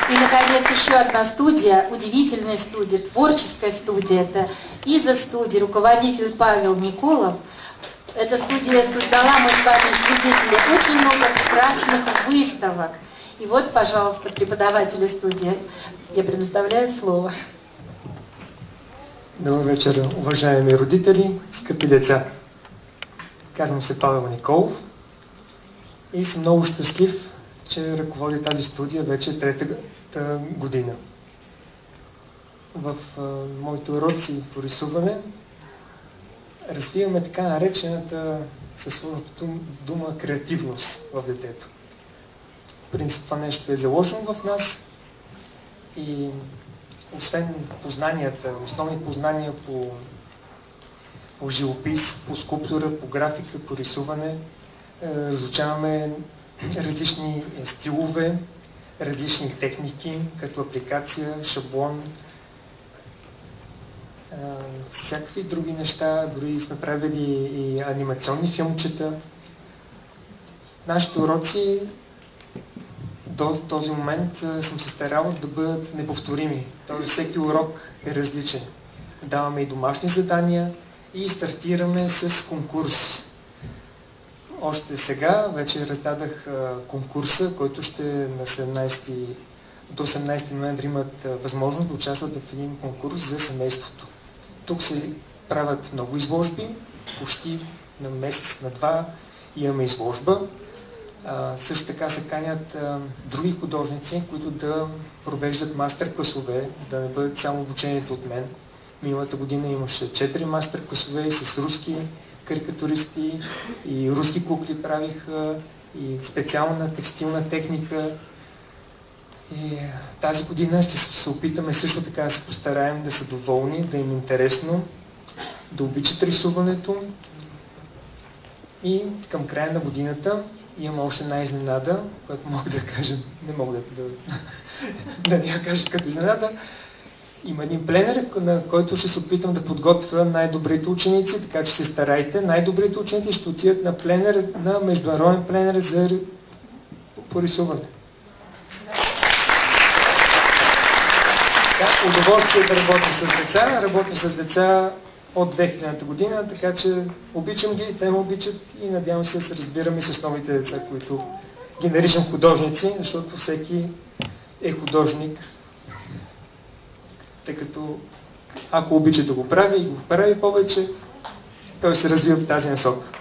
И, наконец, еще одна студия, удивительная студия, творческая студия. Это ИЗО-студия, руководитель Павел Николов. Эта студия создала, мы с вами свидетели, очень много прекрасных выставок. И вот, пожалуйста, преподавателю студии я предоставляю слово. Добър вечер, уважаеми родители, скъпи деца. Казвам се Павел Николов и съм много щастлив, че ръководя тази студия вече третата година. В моите уроци по рисуване развиваме така наречената със сложната дума креативност в детето. В принцип това нещо е заложено в нас и освен познанията, основни познания по живопис, по скулптура, по графика, по рисуване, разучаваме различни стилове, различни техники, като апликация, шаблон, всякакви други неща, дори сме правили и анимационни филмчета. В нашите уроци до този момент съм се старал да бъдат неповторими. Тоест всеки урок е различен. Даваме и домашни задания и стартираме с конкурс. Още сега вече раздадах конкурса, който ще на 17 до 18 ноември имат възможност да участват в един конкурс за семейството. Тук се правят много изложби, почти на месец, на два имаме изложба. Също така се канят други художници, които да провеждат мастер-класове, да не бъдат само обучението от мен. Миналата година имаше 4 мастер-класове с руски карикатуристи и руски кукли правиха и специална текстилна техника. И тази година ще се опитаме също така да се постараем да са доволни, да им е интересно, да обичат рисуването. И към края на годината имам още една изненада, която мога да кажа, не мога да не я кажа като изненада. Има един пленер, на който ще се опитам да подготвя най-добрите ученици, така че се старайте. Най-добрите ученици ще отидат на пленер, на международен пленер за порисуване. Да, удоволствие да работя с деца. Работя с деца от 2000-та година, така че обичам ги, те ме обичат и надявам се да се разбираме с новите деца, които ги наричам художници, защото всеки е художник, тъй като ако обича да го прави и го прави повече, той се развива в тази насока.